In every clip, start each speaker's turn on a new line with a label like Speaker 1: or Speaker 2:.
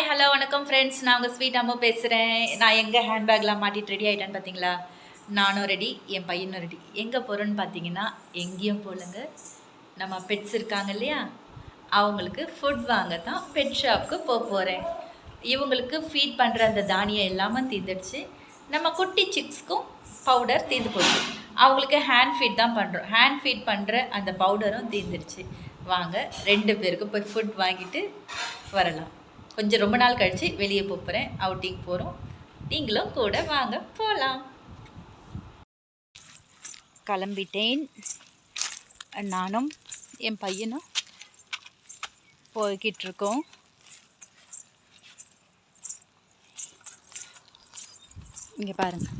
Speaker 1: Hello வணக்கம் friends. நான் உங்கள் ஸ்வீட் அம்மா பேசுகிறேன். நான் எங்கே ஹேண்ட்பேக்லாம் மாட்டிட்டு ரெடி ஆகிட்டேன்னு பார்த்தீங்களா? நானும் ரெடி, என் பையனும் ரெடி. எங்கே போகிறோன்னு பார்த்தீங்கன்னா எங்கேயும் போகலங்க. நம்ம பெட்ஸ் இருக்காங்க இல்லையா, அவங்களுக்கு ஃபுட் வாங்க தான் பெட் ஷாப்புக்கு போகிறேன். இவங்களுக்கு ஃபீட் பண்ணுற அந்த தானியம் எல்லாமே தீர்ந்துடுச்சு. நம்ம குட்டி சிக்ஸ்க்கும் பவுடர் தீர்ந்து போச்சு. அவங்களுக்கு ஹேண்ட் ஃபீட் தான் பண்ணுறோம். ஹேண்ட் ஃபீட் பண்ணுற அந்த பவுடரும் தீர்ந்துடுச்சு. வாங்க 2 பேருக்கு போய் ஃபுட் வாங்கிட்டு வரலாம். கொஞ்சம் ரொம்ப நாள் கழித்து வெளியே போகிறேன், அவுட்டிங் போகிறோம். நீங்களும் கூட வாங்க போகலாம். கிளம்பிட்டேன். நானும் என் பையனும் போய்கிட்டு இருக்கோம். இங்கே பாருங்கள்,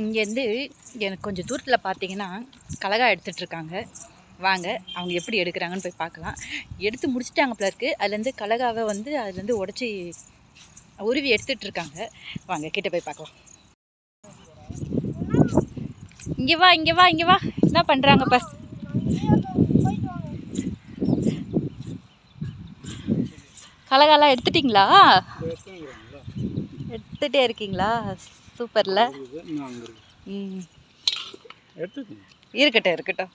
Speaker 1: இங்கேருந்து எனக்கு கொஞ்சம் தூரத்தில் பார்த்தீங்கன்னா கலகா எடுத்துகிட்ருக்காங்க. வாங்க அவங்க எப்படி எடுக்கிறாங்கன்னு போய் பார்க்கலாம். எடுத்து முடிச்சுட்டாங்க போல இருக்குது. அதுலேருந்து கலகாவை அதுலேருந்து உடச்சி உருவி எடுத்துகிட்ருக்காங்க. வாங்க கிட்ட போய் பார்க்கலாம். இங்கே வா இங்கே வா இங்கே வா. என்ன பண்ணுறாங்க பஸ்? கலகாலாம் எடுத்துட்டிங்களா? எடுத்துகிட்டே இருக்கீங்களா? சூப்பர்ல. இருக்கட்டும் இருக்கட்டும்.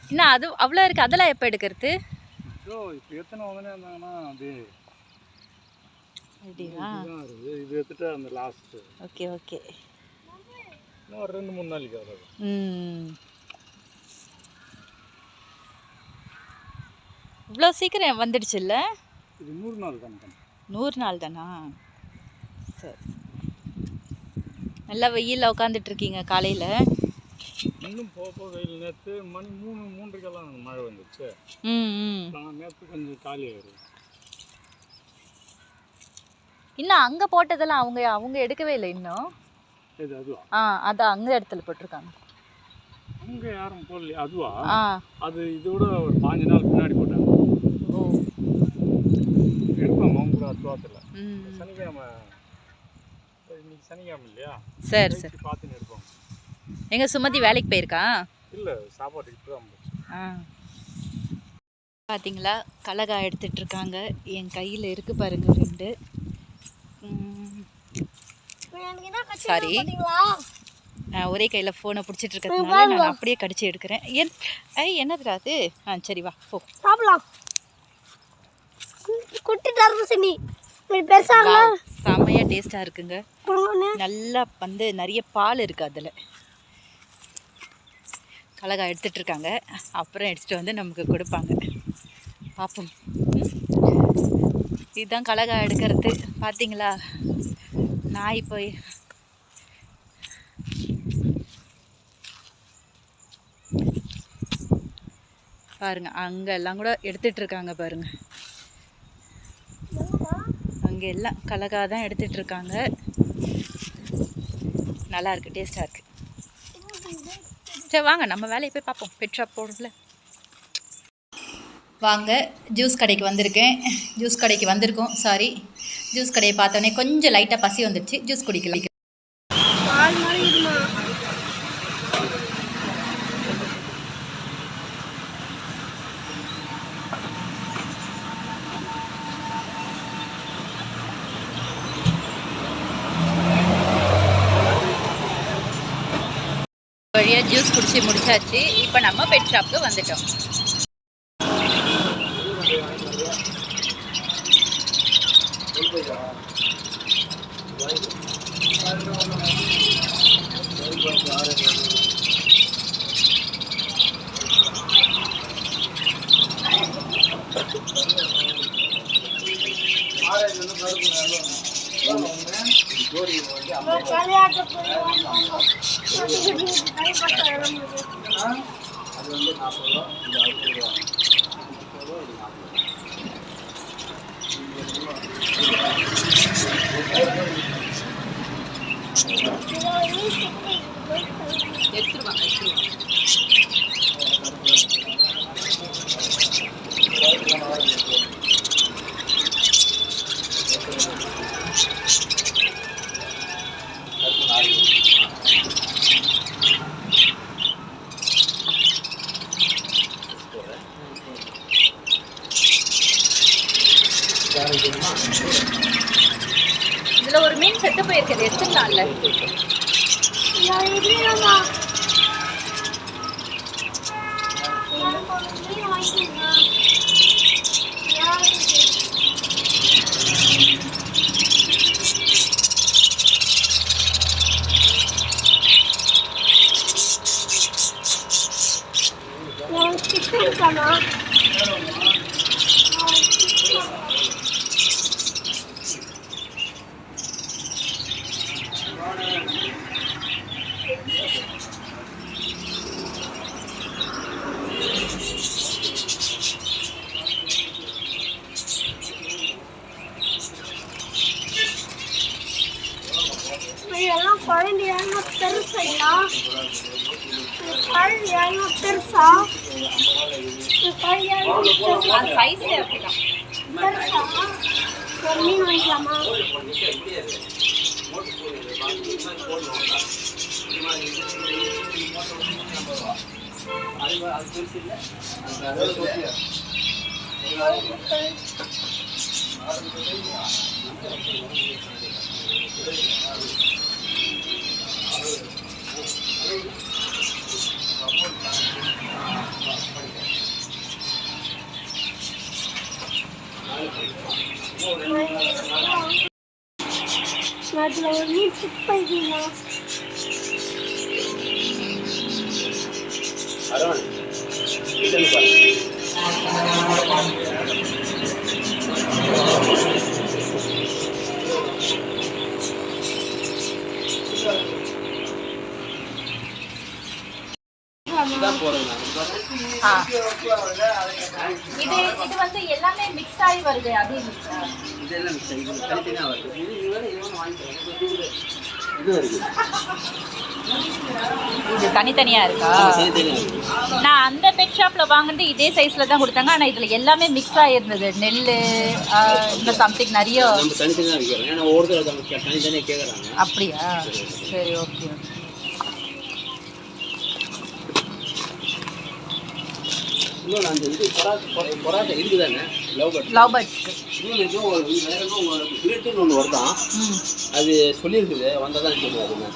Speaker 1: என்ன அது அவ்வளோ இருக்குது? அதெல்லாம் எப்போ எடுக்கிறது? Okay okay. இவ்வளோ சீக்கிரம் வந்துடுச்சு இல்லை? 100 நாள் தானா? சரி. நல்லா வெயிலில் உட்காந்துட்ருக்கீங்க காலையில்.
Speaker 2: இன்னும் போக வெயில். நேற்று மணி 3:30க்கெல்லாம் மழை வந்துச்சு. நேற்று கொஞ்சம் காலி ஆயிடும்.
Speaker 1: இன்னும் அங்கே போட்டதெல்லாம் அவங்க எடுக்கவே இல்லை இன்னும்.
Speaker 2: அதுவா?
Speaker 1: அதான் அங்கே இடத்துல போட்டிருக்காங்க.
Speaker 2: அங்கே யாரும் போடலையா? அதுவா? அது இதோட ஒரு 5 நாள் முன்னாடி போட்டாங்க.
Speaker 1: ஓ,
Speaker 2: எடுப்பாங்க அவங்க கூட அத்துவாத்தில். சனிக்கிழமை, இன்னைக்கு சனிக்கிழமை இல்லையா?
Speaker 1: சரி சரி.
Speaker 2: பார்த்துன்னு எடுப்போம்.
Speaker 1: எங்கள் சுமதி வேலைக்கு போயிருக்கா?
Speaker 2: இல்லை, சாப்பாட்டுக்கு தான் போச்சு.
Speaker 1: பார்த்தீங்களா, கலகா எடுத்துட்ருக்காங்க. என் கையில் இருக்குது பாருங்க 2. சாரி, நான் ஒரே கையில் ஃபோனை பிடிச்சிட்டு இருக்கிறதுனால நான் அப்படியே கடிச்சு எடுக்கிறேன். என்னதுடா அது? சரி வா போ சாப்பிடலாம். செம்மையா டேஸ்டாக இருக்குங்க. நல்லா நிறைய பால் இருக்குது அதில். கலகா எடுத்துட்ருக்காங்க. அப்புறம் எடுத்துகிட்டு வந்து நமக்கு கொடுப்பாங்க. பார்ப்போம். இதுதான் கலகா எடுக்கிறது. பார்த்தீங்களா, நாய் போய் பாருங்க, அங்கெல்லாம் கூட எடுத்துட்ருக்காங்க பாருங்க. அங்கே எல்லாம் கலகா தான் எடுத்துட்ருக்காங்க. நல்லா இருக்குது, டேஸ்ட்டாக இருக்குது. சரி வாங்க நம்ம வேலையை போய் பார்ப்போம். பெட் ஷாப் போடுறதுல வாங்க. ஜூஸ் கடைக்கு வந்திருக்கோம். சாரி, ஜூஸ் கடையை பார்த்தோன்னே கொஞ்சம் லைட்டாக பசி வந்துடுச்சு. ஜூஸ் குடிக்கலாம். வழியாக ஜூஸ் குடிச்சு முடிச்சாச்சு. இப்போ நம்ம பெட் ஷாப்புக்கு வந்துட்டோம். எடுத்துருவாங்க. இதில் ஒரு மீன் செத்து போயிருக்குது, எடுத்துக்கலாம்ல.
Speaker 3: இதெல்லாம் குழந்தையான பெருசையா குழந்தையான பெருசா
Speaker 1: சைஸே அப்படிதான்.
Speaker 3: பெருசா ஒரு மீன் வாங்கிக்கலாமா? அதுல ஒரு மீன் சிக் பண்ணிக்கலாம்.
Speaker 1: இது வந்து எல்லாமே மிக்ஸ் ஆகி வருது. அதே இது தனித்தனியா இருக்கா? நான் அந்த பெட் ஷாப்ல வாங்குறது இதே சைஸ்ல தான் கொடுத்தாங்க. ஆனா இதுல எல்லாமே மிக்ஸ் ஆயிருந்தது. நெல் இன்னும் சம்திங் நிறைய. அப்படியா? சரி, ஓகே.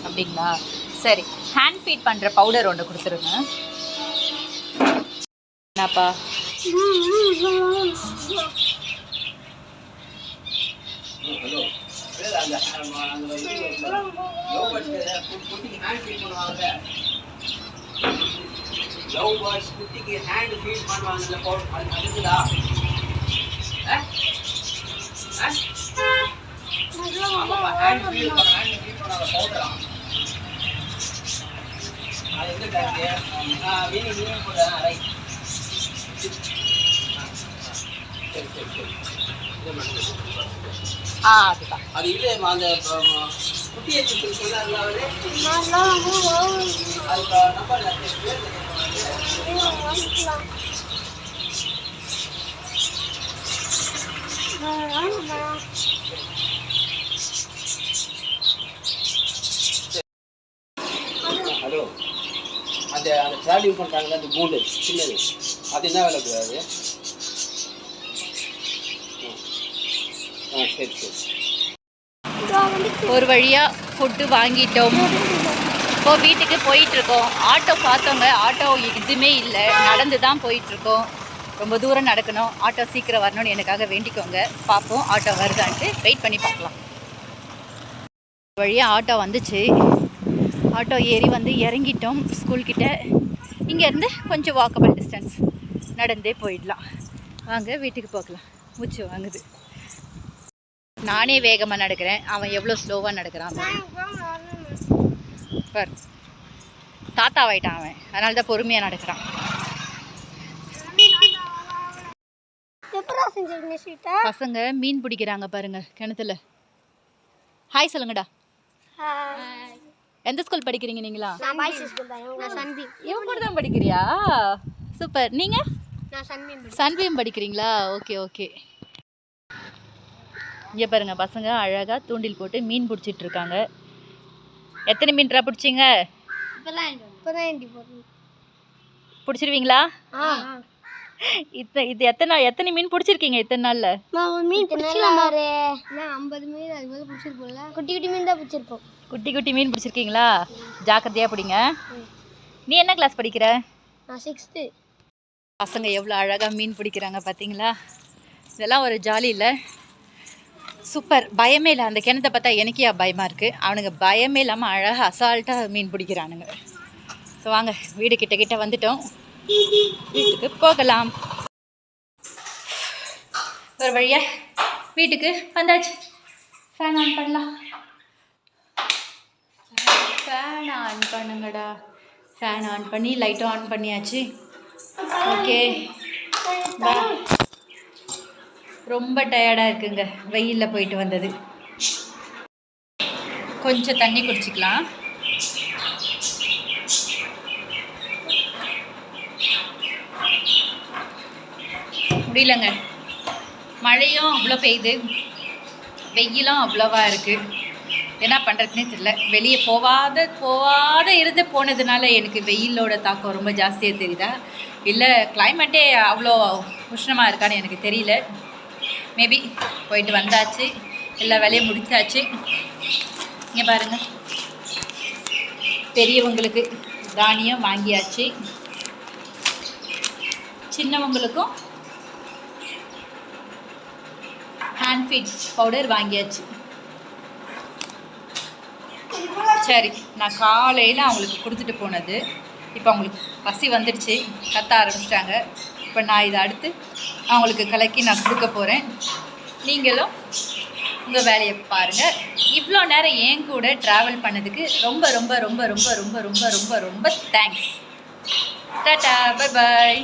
Speaker 1: அப்படிங்களா? சரி, ஹேண்ட் ஃபீட் பண்ற பவுடர் ஒன்று கொடுத்துருங்க. என்னப்பா?
Speaker 4: lovebirds குட்டிக்கு ஹேண்ட் ஃபீட் பண்ணுவாங்கல்ல, அது இருக்குதா? ஹேண்ட் ஃபீட் பண்ணாத பவுடரா? அது எங்க டாக்டர்? வீணி போட ரைட்.
Speaker 1: அதுதான்.
Speaker 4: அது இது அந்த குட்டியை சொன்னார்ல அவரு, அதுக்கு நம்பர் ஹலோ. அந்த அந்த ட்ராவலிங் பண்ணுறாங்களே அந்த கூண்டு சின்னது, அது என்ன வேலை கூடாது? சரி சரி.
Speaker 1: ஒரு வழியாக ஃபுட்டு வாங்கிட்டோம். இப்போ வீட்டுக்கு போயிட்டுருக்கோம். ஆட்டோ பார்த்தோங்க, ஆட்டோ எதுவுமே இல்லை, நடந்து தான் போயிட்டுருக்கோம். ரொம்ப தூரம் நடக்கணும். ஆட்டோ சீக்கிரம் வரணும்னு எனக்காக வேண்டிக்கோங்க. பார்ப்போம் ஆட்டோ வருதான்ட்டு, வெயிட் பண்ணி பார்க்கலாம். ஒரு வழியாக ஆட்டோ வந்துச்சு. ஆட்டோ ஏறி வந்து இறங்கிட்டோம் ஸ்கூல்கிட்ட. இங்கேருந்து கொஞ்சம் வாக்கபிள் டிஸ்டன்ஸ், நடந்தே போயிடலாம். வாங்க வீட்டுக்கு போகலாம். மூச்சு வாங்குது. நானே வேகமாக நடக்கிறேன், அவன் எவ்வளோ ஸ்லோவாக நடக்கிறான் பார். தாத்தாவாயிட்டான் அவன், அதனால தான் பொறுமையாக நடக்கிறான். பசங்க மீன் பிடிக்கிறாங்க பாருங்க கிணத்துல. ஹாய் சொல்லுங்கடா. எந்த ஸ்கூல் படிக்கிறீங்க நீங்களா? இவன் கூட தான் படிக்கிறியா? சூப்பர். நீங்கள் சன்பீம் படிக்கிறீங்களா? Okay okay. இங்கே பாருங்க, பசங்க அழகாக தூண்டில் போட்டு மீன் பிடிச்சிட்டு இருக்காங்க. எத்தனை மீன்ரா பிடிச்சிங்க? பிடிச்சிருவீங்களா? இது எத்தனை மீன் பிடிச்சிருக்கீங்க இத்தனை நாள்ல?
Speaker 3: நான் ஒரு மீன் பிடிச்சிக்கலாம் பாரு. நான் 50 மீன் அது மாதிரி பிடிச்சிருப்போம்ல. குட்டி குட்டி மீன் தான் பிடிச்சிருப்போம்.
Speaker 1: குட்டி குட்டி மீன் பிடிச்சிருக்கீங்களா? ஜாக்கிரதையா பிடிங்க. நீ என்ன கிளாஸ் படிக்கிற?
Speaker 3: நான் 6th.
Speaker 1: பசங்க எவ்வளோ அழகாக மீன் பிடிக்கிறாங்க பார்த்தீங்களா? இதெல்லாம் ஒரு ஜாலி இல்லை? சூப்பர். பயமே இல்லை. அந்த கிணத்தை பார்த்தா எனக்கே பயமாக இருக்குது. அவனுங்க பயமே இல்லாமல் அழகாக அசால்ட்டாக மீன் பிடிக்கிறானுங்க. ஸோ வாங்க, வீடு கிட்ட வந்துட்டோம், வீட்டுக்கு போகலாம். ஒரு வழியா வீட்டுக்கு வந்தாச்சு. ஃபேன் ஆன் பண்ணலாம். ஃபேன் ஆன் பண்ணுங்கடா. ஃபேன் ஆன் பண்ணி லைட்டும் ஆன் பண்ணியாச்சு. ஓகே, ரொம்ப டயர்டாக இருக்குங்க வெயிலில் போயிட்டு வந்தது. கொஞ்சம் தண்ணி குடிச்சிக்கலாம். முடியலங்க, மழையும் அவ்வளோ பெய்யுது, வெயிலும் அவ்வளோவா இருக்குது. என்ன பண்ணுறதுனே தெரியல. வெளியே போகாத இருந்து போனதுனால எனக்கு வெயிலோட தாக்கம் ரொம்ப ஜாஸ்தியாக தெரியுதா, இல்லை கிளைமேட்டே அவ்வளோ உஷ்ணமாக இருக்கான்னு எனக்கு தெரியல. மேபி போயிட்டு வந்தாச்சு, எல்லா வேலையும் முடிச்சாச்சு. இங்கே பாருங்கள், பெரியவங்களுக்கு தானியம் வாங்கியாச்சு, சின்னவங்களுக்கும் ஹேண்ட் ஃபீட் பவுடர் வாங்கியாச்சு. சரி, நான் காலையில் அவங்களுக்கு கொடுத்துட்டு போனது, இப்போ அவங்களுக்கு பசி வந்துடுச்சு, கத்த ஆரம்பிச்சிட்டாங்க. இப்போ நான் இதை அடுத்து அவங்களுக்கு கலக்கி நான் கொடுக்க போகிறேன். நீங்களும் உங்கள் வேலையை பாருங்கள். இவ்வளோ நேரம் என் கூட ட்ராவல் பண்ணதுக்கு ரொம்ப ரொம்ப ரொம்ப ரொம்ப ரொம்ப ரொம்ப ரொம்ப ரொம்ப தேங்க்ஸ். Tata, bye bye.